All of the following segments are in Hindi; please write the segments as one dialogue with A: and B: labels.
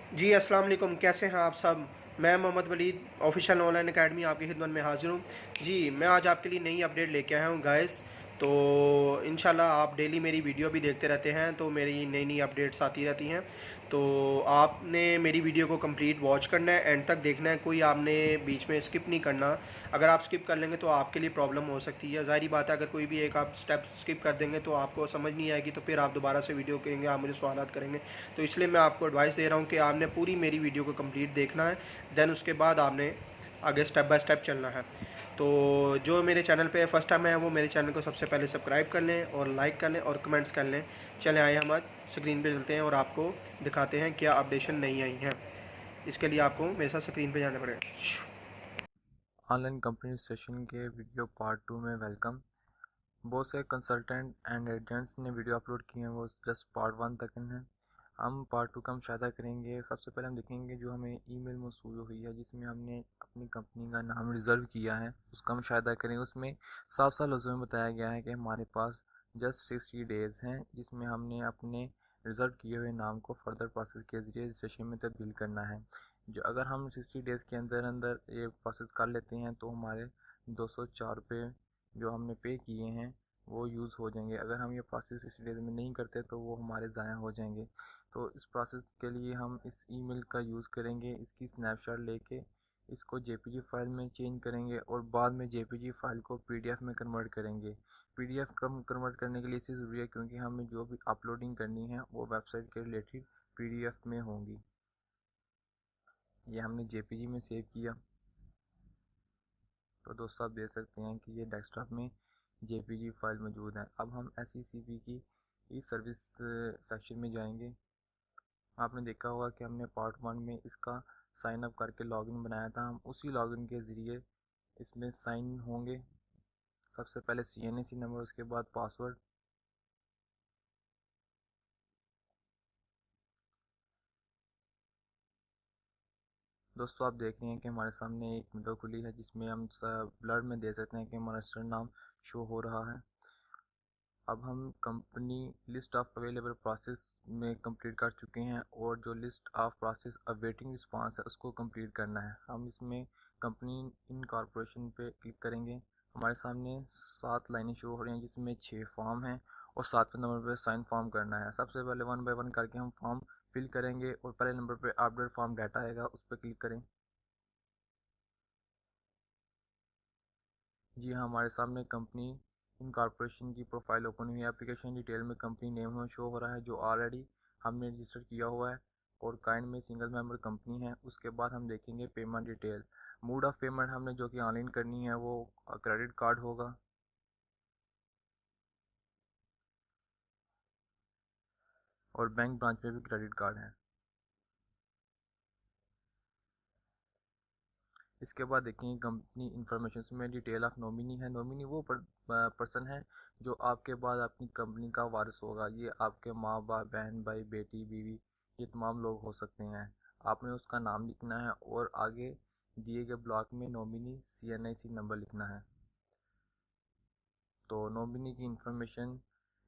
A: जी, अस्सलाम वालेकुम, कैसे हैं आप सब? मैं Mohammed Waleed official online academy आपकी खिदमत में हाज़िर हूँ। जी, मैं आज आपके लिए नई अपडेट लेके आया हूँ गाइस। तो इंशाल्लाह आप डेली मेरी वीडियो भी देखते रहते हैं, तो मेरी नई-नई अपडेट्स आती रहती हैं। तो आपने मेरी वीडियो को कंप्लीट वॉच करना है, एंड तक देखना है, कोई आपने बीच में स्किप नहीं करना। अगर आप स्किप कर लेंगे तो आपके लिए प्रॉब्लम हो सकती है। ज़ाहिर-सी बात है, अगर कोई भी एक आप स्टेप स्किप कर देंगे तो आपको समझ नहीं आएगी, तो फिर आप दोबारा से वीडियो कहेंगे, आप मुझे सवालात करेंगे। तो इसलिए मैं आपको एडवाइस दे रहा हूँ कि आपने पूरी मेरी वीडियो को कंप्लीट देखना है, देन उसके बाद आपने आगे स्टेप बाय स्टेप चलना है। तो जो मेरे चैनल पे फर्स्ट टाइम है वो मेरे चैनल को सबसे पहले सब्सक्राइब कर लें और लाइक कर लें और कमेंट्स कर लें। चलें आए हम आज स्क्रीन पे चलते हैं और आपको दिखाते हैं क्या अपडेशन नई आई हैं। इसके लिए आपको मेरे साथ स्क्रीन पे जाना पड़ेगा।
B: ऑनलाइन कंपनी रजिस्ट्रेशन के वीडियो पार्ट 2 में वेलकम। बहुत से कंसल्टेंट एंड एजेंट्स ने वीडियो अपलोड किए हैं, वो जस्ट पार्ट 1 तक हैं। हम पार्ट 2 का मुशाहिदा करेंगे। सबसे पहले हम देखेंगे जो हमें ईमेल मौसूल हुई है जिसमें हमने अपनी कंपनी का नाम रिज़र्व किया है, उसका मुशाहिदा करेंगे। उसमें साफ साफ लफ्ज़ों में बताया गया है कि हमारे पास जस्ट 60 डेज़ हैं जिसमें हमने अपने रिज़र्व किए हुए नाम को फर्दर प्रोसेस के ज़रिए रजिस्ट्रेशन में तब्दील करना है। जो अगर हम 60 डेज़ के अंदर अंदर ये प्रोसेस कर लेते हैं तो हमारे 204 रुपये जो हमने पे किए हैं वो यूज़ हो जाएंगे। अगर हम ये प्रोसेस 60 डेज़ में नहीं करते तो वो हमारे ज़ाया हो जाएंगे। तो इस प्रोसेस के लिए हम इस ईमेल का यूज़ करेंगे। इसकी स्नैपशॉट लेके इसको जेपीजी फाइल में चेंज करेंगे और बाद में जेपीजी फाइल को पीडीएफ में कन्वर्ट करेंगे। पीडीएफ कम कन्वर्ट करने के लिए इसी ज़रूरी है क्योंकि हमें जो भी अपलोडिंग करनी है वो वेबसाइट के रिलेटेड पीडीएफ में होंगी। ये हमने जेपीजी में सेव किया। तो दोस्तों आप देख सकते हैं कि ये डेस्कटॉप में जेपीजी फाइल मौजूद है। अब हम एसईसीपी की इस सर्विस सेक्शन में जाएंगे। आपने देखा होगा कि हमने पार्ट 1 में इसका साइन अप करके लॉगिन बनाया था। हम उसी लॉगिन के ज़रिए इसमें साइन होंगे। सबसे पहले सीएनएसी नंबर, उसके बाद पासवर्ड। दोस्तों आप देख रहे हैं कि हमारे सामने एक विंडो खुली है जिसमें हम ब्लर में दे सकते हैं कि हमारा रजिस्टर्ड नाम शो हो रहा है। अब हम company list of available process में कंप्लीट कर चुके हैं और जो list of process awaiting response है उसको कंप्लीट करना है। हम इसमें कंपनी इनकॉर्पोरेशन पे क्लिक करेंगे। हमारे सामने 7 लाइनें शो हो रही हैं जिसमें 6 फॉर्म हैं और 7वें नंबर पे साइन फॉर्म करना है। सबसे पहले 1 बाय 1 करके हम फॉर्म फिल करेंगे और पहले नंबर पे अपडेट फॉर्म डाटा आएगा, उस पर क्लिक करें। जी हाँ, हमारे सामने कंपनी इनकॉर्पोरेशन की प्रोफाइल ओपन हुई है। एप्लीकेशन डिटेल में कंपनी नेम शो हो रहा है जो ऑलरेडी हमने रजिस्टर किया हुआ है और काइंड में सिंगल मेंबर कंपनी है। उसके बाद हम देखेंगे payment detail. Mode of payment हमने जो कि ऑनलाइन करनी है वो क्रेडिट कार्ड होगा और बैंक ब्रांच में भी क्रेडिट कार्ड है। इसके बाद देखेंगे कंपनी इन्फॉर्मेशन में डिटेल ऑफ नॉमिनी है। नॉमिनी वो पर्सन है जो आपके बाद अपनी कंपनी का वारिस होगा। ये आपके माँ बाप, बहन भाई, बेटी, बीवी, ये तमाम लोग हो सकते हैं। आपने उसका नाम लिखना है और आगे दिए गए ब्लॉक में नॉमिनी सीएनआईसी नंबर लिखना है। तो नॉमिनी की इंफॉर्मेशन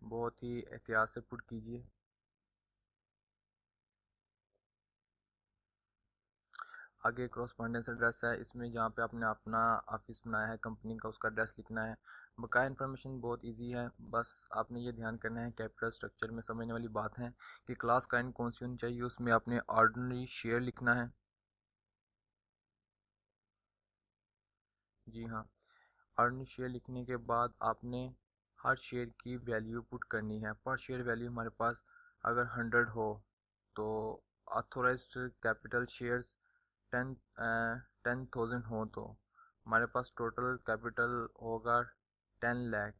B: बहुत ही एहतियात से पुट कीजिए। आगे कॉरस्पॉन्डेंस एड्रेस है, इसमें जहाँ पे आपने अपना ऑफिस बनाया है कंपनी का उसका एड्रेस लिखना है। बकाया इन्फॉर्मेशन बहुत इजी है, बस आपने ये ध्यान करना है। कैपिटल स्ट्रक्चर में समझने वाली बात है कि क्लास काइंड कौन सी होनी चाहिए। उसमें आपने ऑर्डिनरी शेयर लिखना है। जी हाँ, ऑर्डिनरी शेयर लिखने के बाद आपने हर शेयर की वैल्यू पुट करनी है। पर शेयर वैल्यू हमारे पास अगर 100 हो तो ऑथोराइज्ड कैपिटल शेयर्स 10,000 हो तो हमारे पास टोटल कैपिटल होगा 10 lakh.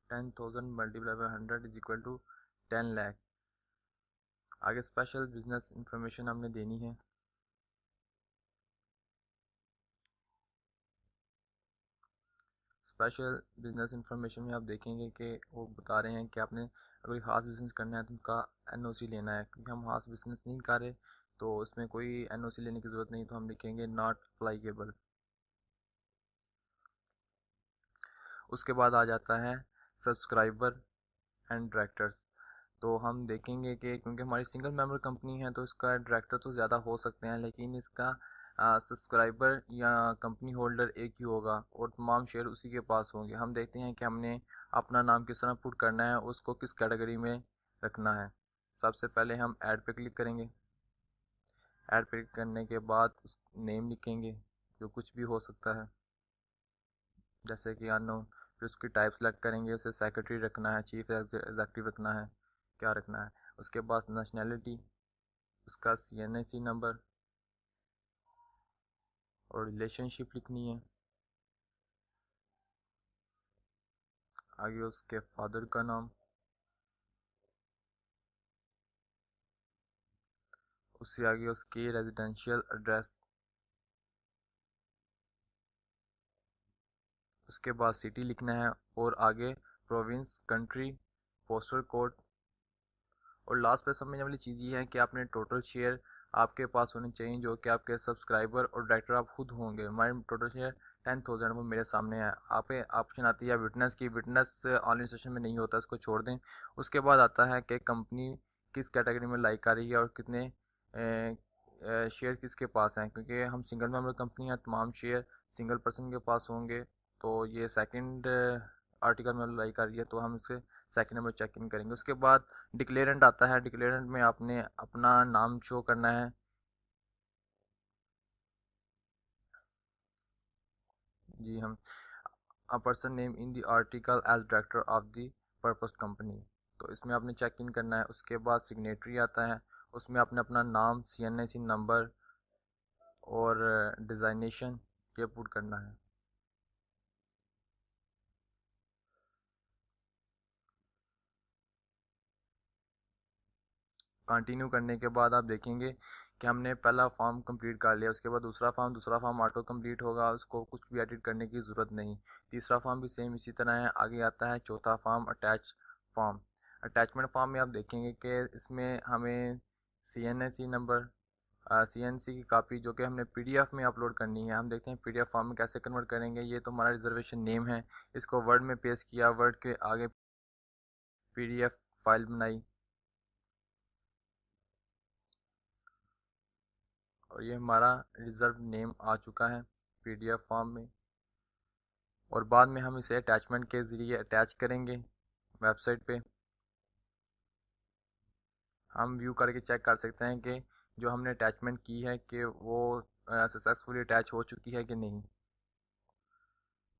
B: 10,000 multiply by 100 is equal to 10 lakh. आगे स्पेशल बिजनेस इंफॉर्मेशन हमने देनी है। स्पेशल बिजनेस इंफॉर्मेशन में आप देखेंगे कि वो बता रहे हैं कि आपने अगर खास बिजनेस करना है तो उनका एनओसी लेना है। क्योंकि हम खास बिजनेस नहीं कर रहे तो उसमें कोई एनओसी लेने की ज़रूरत नहीं, तो हम लिखेंगे नॉट अप्लाइकेबल। उसके बाद आ जाता है सब्सक्राइबर एंड डायरेक्टर्स। तो हम देखेंगे कि क्योंकि हमारी सिंगल मेंबर कंपनी है तो इसका डायरेक्टर तो ज़्यादा हो सकते हैं, लेकिन इसका सब्सक्राइबर या कंपनी होल्डर एक ही होगा और तमाम शेयर उसी के पास होंगे। हम देखते हैं कि हमने अपना नाम किस तरह पुट करना है, उसको किस कैटेगरी में रखना है। सबसे पहले हम ऐड पे क्लिक करेंगे। ऐड पे क्लिक करने के बाद उस नेम लिखेंगे जो कुछ भी हो सकता है, जैसे कि अननोन। फिर उसकी टाइप सेलेक्ट करेंगे, उसे सेक्रेटरी रखना है, चीफ एग्जीक्यूटिव रखना है, क्या रखना है। उसके बाद नेशनैलिटी, उसका CNAC नंबर और रिलेशनशिप लिखनी है। आगे उसके फादर का नाम, उससे आगे उसकी रेजिडेंशियल एड्रेस, उसके बाद सिटी लिखना है और आगे प्रोविंस, कंट्री, पोस्टल कोड। और लास्ट पे समझने वाली चीज़ ये है कि आपने टोटल शेयर आपके पास होने चाहिए जो कि आपके सब्सक्राइबर और डायरेक्टर आप खुद होंगे। हमारे टोटल शेयर 10,000 वो मेरे सामने है। आप ऑप्शन आती है विटनेस की, विटनेस ऑनलाइन सेशन में नहीं होता, इसको छोड़ दें। उसके बाद आता है कि कंपनी किस कैटेगरी में लाइक कर रही है और कितने शेयर किसके पास हैं। क्योंकि हम सिंगल मेंबर कंपनी हैं, तमाम शेयर सिंगल पर्सन के पास होंगे। तो ये सेकंड आर्टिकल में लाइक कर रही है तो हम इसके सेकंड नंबर चेक इन करेंगे। उसके बाद डिक्लेरेंट आता है। डिक्लेरेंट में आपने अपना नाम शो करना है। जी, हम a person name in the article as director of the purpose company, तो इसमें आपने चेक इन करना है। उसके बाद सिग्नेटरी आता है, उसमें आपने अपना नाम, CNAC नंबर और डिज़ाइनेशन ये पुट करना है। कंटिन्यू करने के बाद आप देखेंगे कि हमने पहला फॉर्म कंप्लीट कर लिया। उसके बाद दूसरा फॉर्म ऑटो कंप्लीट होगा, उसको कुछ भी एडिट करने की ज़रूरत नहीं। तीसरा फॉर्म भी सेम इसी तरह है। आगे आता है चौथा form, attach form. Attachment form में आप देखेंगे कि इसमें हमें CNAC नंबर, CNC की कापी जो कि हमने PDF में अपलोड करनी है। हम देखते हैं PDF फॉर्म में कैसे कन्वर्ट करेंगे। ये तो हमारा रिजर्वेशन नेम है, इसको वर्ड में पेस्ट किया, वर्ड के आगे PDF फाइल बनाई और ये हमारा रिज़र्व नेम आ चुका है PDF फॉर्म में। और बाद में हम इसे अटैचमेंट के ज़रिए अटैच करेंगे वेबसाइट पे। हम व्यू करके चेक कर सकते हैं कि जो हमने अटैचमेंट की है कि वो सक्सेसफुली अटैच हो चुकी है कि नहीं।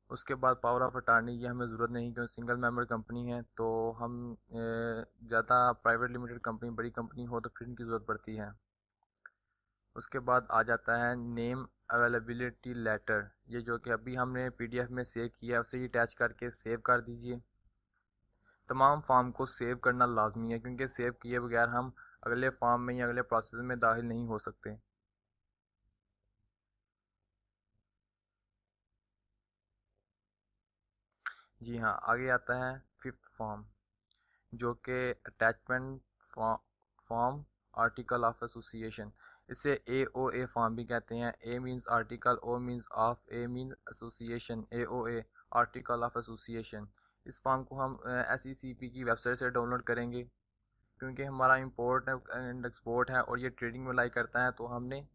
B: उसके बाद पावर ऑफ अटॉर्नी ये हमें ज़रूरत नहीं, क्योंकि सिंगल मेंबर कंपनी है। तो हम ज़्यादा प्राइवेट लिमिटेड कंपनी, बड़ी कंपनी हो तो फिर इनकी ज़रूरत पड़ती है। उसके बाद आ जाता है नेम अवेलेबिलिटी लेटर, ये जो कि अभी हमने PDF में सेव किया है उसे ही अटैच करके सेव कर दीजिए। तमाम फॉर्म को सेव करना लाजमी है, क्योंकि सेव किए बगैर हम अगले फॉर्म में या अगले प्रोसेस में दाखिल नहीं हो सकते। जी हाँ, आगे आता है फिफ्थ फॉर्म जो कि attachment form article of association. इसे AOA फॉर्म भी कहते हैं। A means article, O means of, A means association, AOA article of association. इस फॉर्म को हम SECP की वेबसाइट से डाउनलोड करेंगे, क्योंकि हमारा इंपोर्ट एंड एक्सपोर्ट है और ये ट्रेडिंग में लाई करता है। तो हमने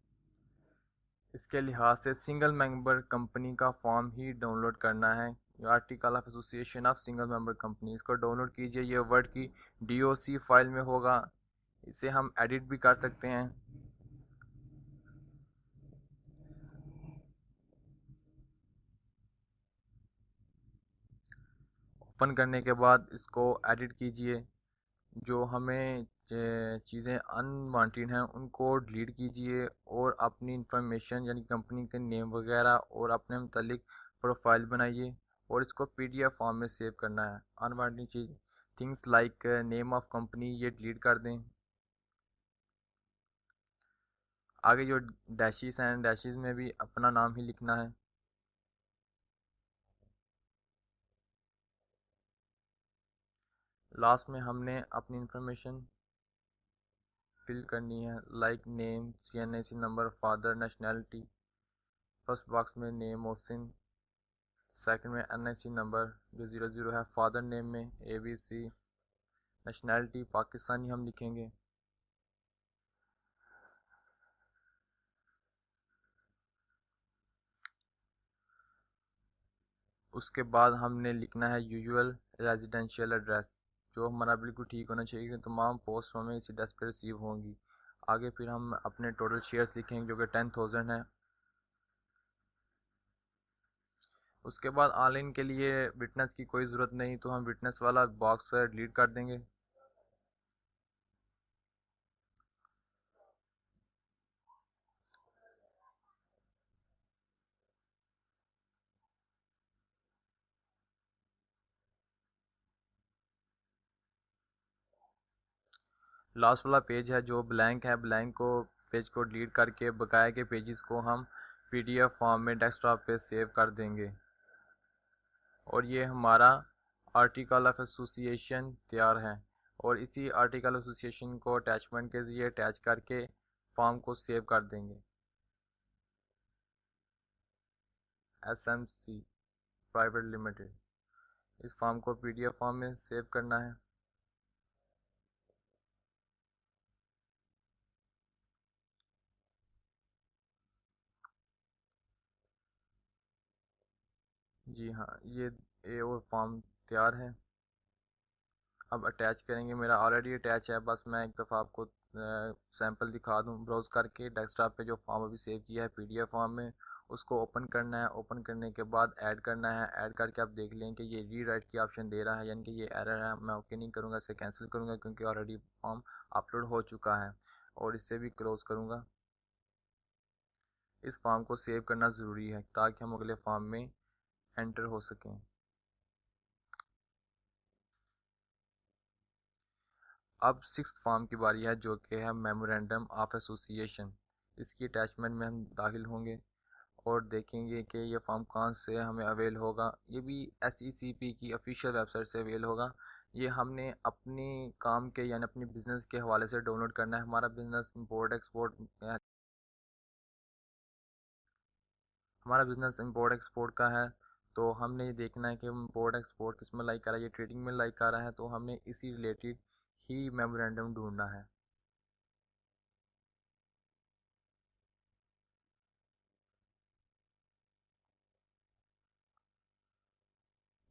B: इसके लिहाज से सिंगल मेंबर कंपनी का फॉर्म ही डाउनलोड करना है। Article of association of single member company, इसको डाउनलोड कीजिए। ये वर्ड की DOC फाइल में होगा, इसे हम एडिट भी कर सकते हैं। ओपन करने के बाद इसको एडिट कीजिए। जो हमें चीज़ें अनवांटेड हैं उनको डिलीट कीजिए और अपनी इंफॉर्मेशन यानी कंपनी के नेम वगैरह और अपने मुतालिक प्रोफाइल बनाइए और इसको PDF फॉर्म में सेव करना है। Unwanted cheese things like name of company ये डिलीट कर दें। आगे जो डैशीज हैं, डैशीज में भी अपना नाम ही लिखना है। लास्ट में हमने अपनी इंफॉर्मेशन फिल करनी है, like name, CNAC number, father, nationality. First box में नेम मोहसिन, सेकंड में NIC नंबर जो 00 है, फादर नेम में ABC, नेशनैलिटी पाकिस्तानी हम लिखेंगे। उसके बाद हमने लिखना है यूजुअल रेजिडेंशियल एड्रेस, जो हमारा बिल्कुल ठीक होना चाहिए कि तमाम पोस्ट हमें इसी एड्रेस पर रिसीव होंगी। आगे फिर हम अपने टोटल शेयर्स लिखेंगे जो कि 10,000 है। उसके बाद ऑनलाइन के लिए विटनेस की कोई ज़रूरत नहीं, तो हम विटनेस वाला बॉक्स डिलीट कर देंगे। लास्ट वाला पेज है जो ब्लैंक है, ब्लैंक को पेज को डिलीट करके बकाया के पेजेस को हम पीडीएफ फॉर्म में डेस्कटॉप पे सेव कर देंगे। और ये हमारा आर्टिकल ऑफ एसोसिएशन तैयार है। और इसी आर्टिकल एसोसिएशन को अटैचमेंट के ज़रिए अटैच करके फॉर्म को सेव कर देंगे। एसएमसी प्राइवेट लिमिटेड, इस फॉर्म को पीडीएफ फॉर्म में सेव करना है। जी हाँ, ये वो फॉर्म तैयार है। अब अटैच करेंगे, मेरा ऑलरेडी अटैच है, बस मैं एक दफ़ा आपको सैंपल दिखा दूं। ब्राउज़ करके डेस्कटॉप पे जो फॉर्म अभी सेव किया है पीडीएफ फॉर्म में, उसको ओपन करना है। ओपन करने के बाद ऐड करना है। ऐड करके आप देख लें कि ये रीराइट की ऑप्शन दे रहा है, यानी कि ये एरर है। मैं ओके नहीं करूँगा, इसे कैंसिल करूँगा क्योंकि ऑलरेडी फॉर्म अपलोड हो चुका है। और इससे भी क्लोज़ करूँगा। इस फॉर्म को सेव करना ज़रूरी है ताकि हम अगले फॉर्म में एंटर हो सकें। अब सिक्स्थ फॉर्म की बारी है जो कि है मेमोरेंडम ऑफ एसोसिएशन। इसकी अटैचमेंट में हम दाखिल होंगे और देखेंगे कि ये फॉर्म कहाँ से हमें अवेल होगा। ये भी SECP की ऑफिशियल वेबसाइट से अवेल होगा। ये हमने अपने काम के यानी अपनी बिज़नेस के हवाले से डाउनलोड करना है। हमारा बिज़नेस इंपोर्ट एक्सपोर्ट हमारा बिज़नेस इंपोर्ट एक्सपोर्ट का है, तो हमने ये देखना है कि इंपोर्ट एक्सपोर्ट किस में लाइक आ रहा है। ये ट्रेडिंग में लाइक आ रहा है, तो हमने इसी रिलेटेड ही मेमोरेंडम ढूंढना है।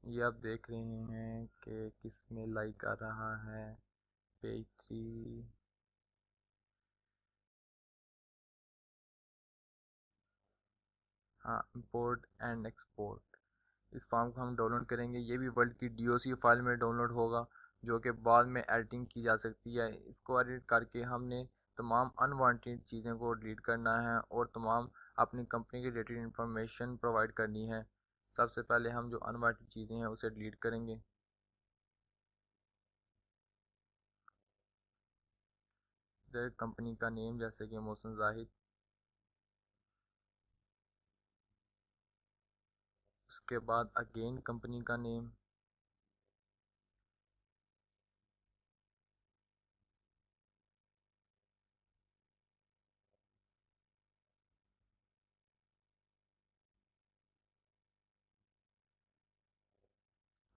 B: ये आप देख रहे हैं कि किस में लाइक आ रहा है। पेज 3। हाँ, इंपोर्ट एंड एक्सपोर्ट। इस फॉर्म को हम डाउनलोड करेंगे। ये भी वर्ल्ड की DOC फाइल में डाउनलोड होगा, जो कि बाद में एडिटिंग की जा सकती है। इसको एडिट करके हमने तमाम अनवांटेड चीज़ें को डिलीट करना है और तमाम अपनी कंपनी के रिलेटेड इंफॉर्मेशन प्रोवाइड करनी है। सबसे पहले हम जो अनवांटेड चीज़ें हैं उसे डिलीट करेंगे। कंपनी का नेम जैसे कि मोहसिन जाहिद। उसके बाद अगेन कंपनी का नेम।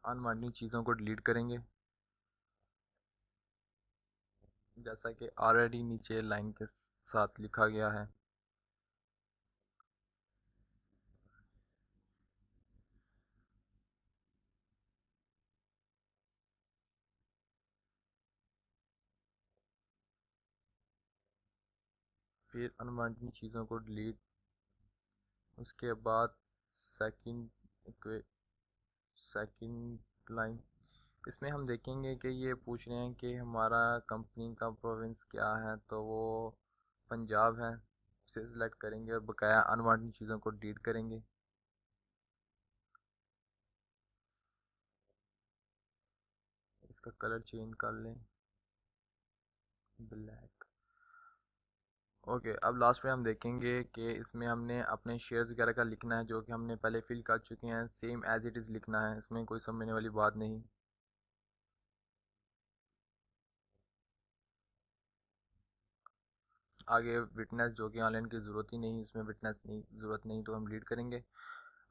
B: अनवांटेड चीज़ों को डिलीट करेंगे जैसा कि ऑलरेडी नीचे लाइन के साथ लिखा गया है। फिर अनवांटेड चीज़ों को डिलीट। उसके बाद सेकंड सेकंड लाइन, इसमें हम देखेंगे कि ये पूछ रहे हैं कि हमारा कंपनी का प्रोविंस क्या है, तो वो पंजाब है। उसे सिलेक्ट करेंगे और बकाया अनवांटेड चीज़ों को डिलीट करेंगे। इसका कलर चेंज कर लें, ब्लैक। ओके, अब लास्ट में हम देखेंगे कि इसमें हमने अपने शेयर्स वगैरह का लिखना है जो कि हमने पहले फिल कर चुके हैं। सेम एज इट इज़ लिखना है, इसमें कोई समझने वाली बात नहीं। आगे विटनेस जो कि ऑनलाइन की ज़रूरत ही नहीं, इसमें विटनेस नहीं ज़रूरत नहीं, तो हम लीड करेंगे।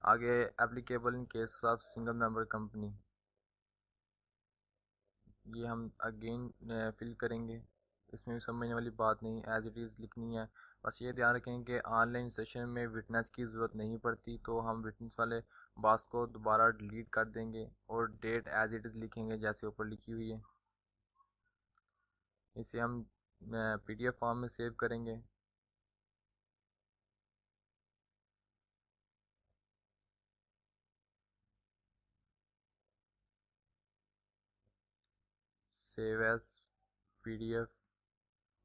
B: आगे applicable in case of single member company. ये हम अगेन फिल करेंगे। इसमें भी समझने वाली बात नहीं, एज इट इज़ लिखनी है। बस ये ध्यान रखें कि ऑनलाइन सेशन में विटनेस की ज़रूरत नहीं पड़ती, तो हम विटनेस वाले बॉक्स को दोबारा डिलीट कर देंगे और डेट एज इट इज़ लिखेंगे जैसे ऊपर लिखी हुई है। इसे हम PDF फॉर्म में सेव करेंगे। सेव एज PDF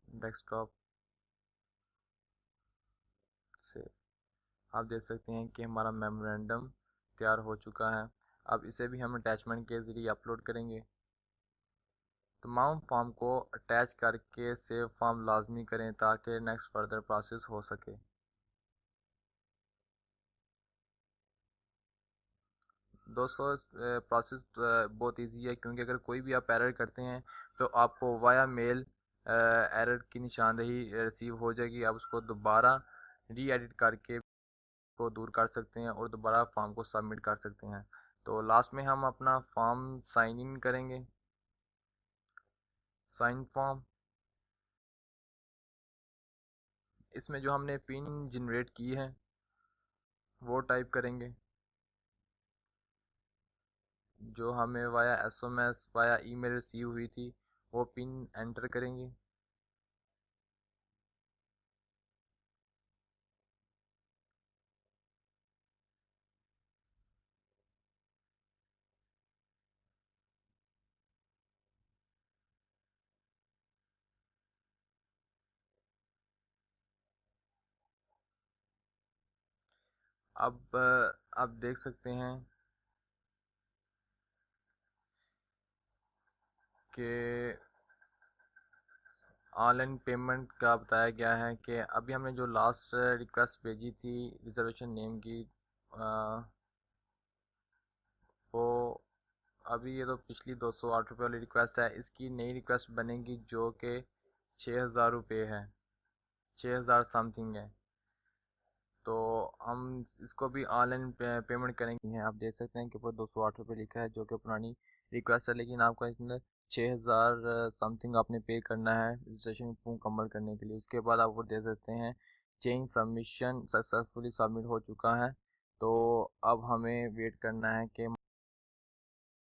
B: डेस्कटॉप से आप देख सकते हैं कि हमारा मेमोरेंडम तैयार हो चुका है। अब इसे भी हम अटैचमेंट के ज़रिए अपलोड करेंगे। तमाम फॉर्म को अटैच करके सेव फॉर्म लाजमी करें ताकि नेक्स्ट फर्दर प्रोसेस हो सके। दोस्तों प्रोसेस बहुत इजी है, क्योंकि अगर कोई भी आप एरर करते हैं तो आपको वाया मेल एरर की निशानदेही रिसीव हो जाएगी। आप उसको दोबारा री एडिट करके को दूर कर सकते हैं और दोबारा फॉर्म को सबमिट कर सकते हैं। तो लास्ट में हम अपना फॉर्म साइन इन करेंगे। साइन फॉर्म, इसमें जो हमने पिन जनरेट की है वो टाइप करेंगे, जो हमें via SMS via email receive हुई थी वो पिन एंटर करेंगे। अब आप देख सकते हैं कि ऑनलाइन पेमेंट का बताया गया है कि अभी हमने जो लास्ट रिक्वेस्ट भेजी थी रिजर्वेशन नेम की, वो अभी ये तो पिछली 208 रुपये वाली रिक्वेस्ट है। इसकी नई रिक्वेस्ट बनेगी जो कि 6000 रुपये है, 6000 समथिंग है। तो हम इसको भी ऑनलाइन पेमेंट करेंगे हैं। आप देख सकते हैं कि ऊपर 208 रुपये लिखा है जो कि पुरानी रिक्वेस्ट है, लेकिन आपको इसमें 6000 समथिंग आपने पे करना है रजिस्ट्रेशन मुकम्मल करने के लिए। उसके बाद आप वो दे सकते हैं चेंज सबमिशन सक्सेसफुली सबमिट हो चुका है। तो अब हमें वेट करना है कि